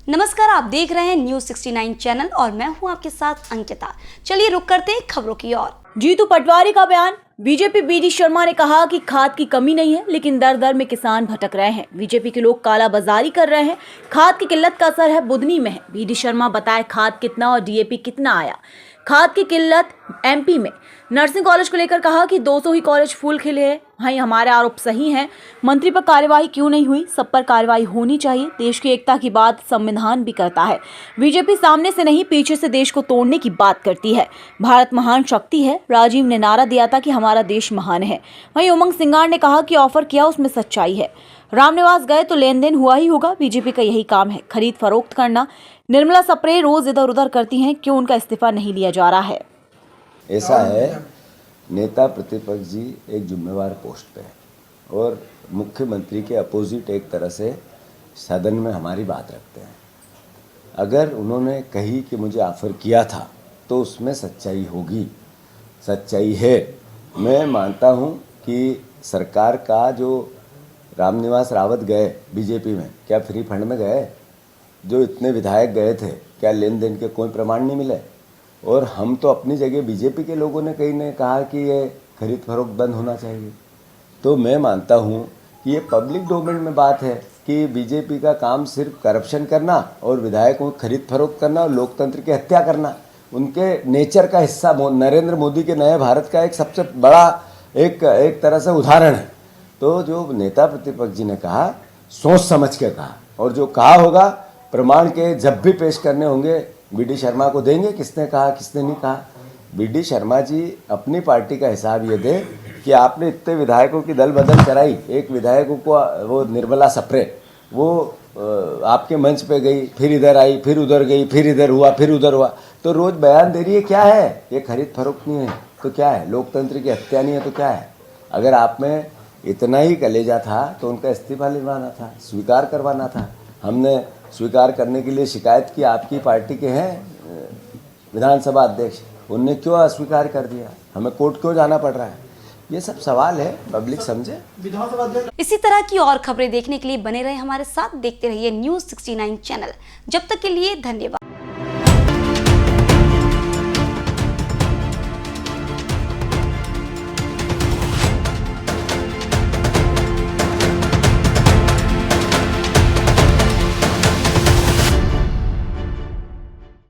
नमस्कार, आप देख रहे हैं न्यूज 69 चैनल और मैं हूं आपके साथ अंकिता। चलिए रुक करते हैं खबरों की ओर। जीतू पटवारी का बयान। बीजेपी बीडी शर्मा ने कहा कि खाद की कमी नहीं है, लेकिन दर दर में किसान भटक रहे हैं। बीजेपी के लोग कालाबाजारी कर रहे हैं। खाद की किल्लत का असर है बुधनी में है। बीडी शर्मा बताए खाद कितना और डीएपी कितना आया। खाद की किल्लत एमपी में। नर्सिंग कॉलेज को लेकर कहा कि 200 ही कॉलेज फूल खिले हैं। भाई हमारे आरोप सही हैं। मंत्री पर कार्यवाही क्यों नहीं हुई? सब पर कार्यवाही होनी चाहिए। देश की एकता की बात संविधान भी करता है। बीजेपी सामने से नहीं पीछे से देश को तोड़ने की बात करती है। भारत महान शक्ति है। राजीव ने नारा दिया था कि हमारा देश महान है। वहीं उमंग सिंगार ने कहा कि ऑफर किया उसमें सच्चाई है। रामनिवास गए तो लेन देन हुआ ही होगा। बीजेपी का यही काम है, खरीद फरोख्त करना। निर्मला सप्रे रोज इधर उधर करती हैं, क्यों उनका इस्तीफा नहीं लिया जा रहा है? ऐसा है, नेता प्रतिपक्ष जी एक जिम्मेवार पोस्ट पे है और मुख्यमंत्री के अपोजिट एक तरह से सदन में हमारी बात रखते हैं। अगर उन्होंने कही कि मुझे ऑफर किया था तो उसमें सच्चाई होगी, सच्चाई है। मैं मानता हूं कि सरकार का जो रामनिवास रावत गए बीजेपी में, क्या फ्री फंड में गए? जो इतने विधायक गए थे, क्या लेन देन के कोई प्रमाण नहीं मिले? और हम तो अपनी जगह, बीजेपी के लोगों ने कई ने कहा कि ये खरीद फरोख्त बंद होना चाहिए। तो मैं मानता हूँ कि ये पब्लिक डोमेन में बात है कि बीजेपी का काम सिर्फ करप्शन करना और विधायकों को खरीद फरोख्त करना और लोकतंत्र की हत्या करना, उनके नेचर का हिस्सा नरेंद्र मोदी के नए भारत का एक सबसे बड़ा एक तरह से उदाहरण है। तो जो नेता प्रतिपक्ष जी ने कहा, सोच समझ के कहा, और जो कहा होगा प्रमाण के जब भी पेश करने होंगे बीडी शर्मा को देंगे। किसने कहा, किसने नहीं कहा। बीडी शर्मा जी अपनी पार्टी का हिसाब ये दे कि आपने इतने विधायकों की दल बदल कराई। एक विधायकों को, वो निर्मला सप्रे, वो आपके मंच पे गई, फिर इधर आई, फिर उधर गई, फिर इधर हुआ, फिर उधर हुआ, तो रोज बयान दे रही है। क्या है ये? खरीद फरोख्त नहीं है तो क्या है? लोकतंत्र की हत्या नहीं है तो क्या है? अगर आप में इतना ही कलेजा था तो उनका इस्तीफा लिलवाना था, स्वीकार करवाना था। हमने स्वीकार करने के लिए शिकायत की, आपकी पार्टी के हैं विधानसभा अध्यक्ष, उनने क्यों अस्वीकार कर दिया? हमें कोर्ट क्यों जाना पड़ रहा है? ये सब सवाल है, पब्लिक समझे। इसी तरह की और खबरें देखने के लिए बने रहे हमारे साथ। देखते रहिए न्यूज 69 चैनल। जब तक के लिए धन्यवाद।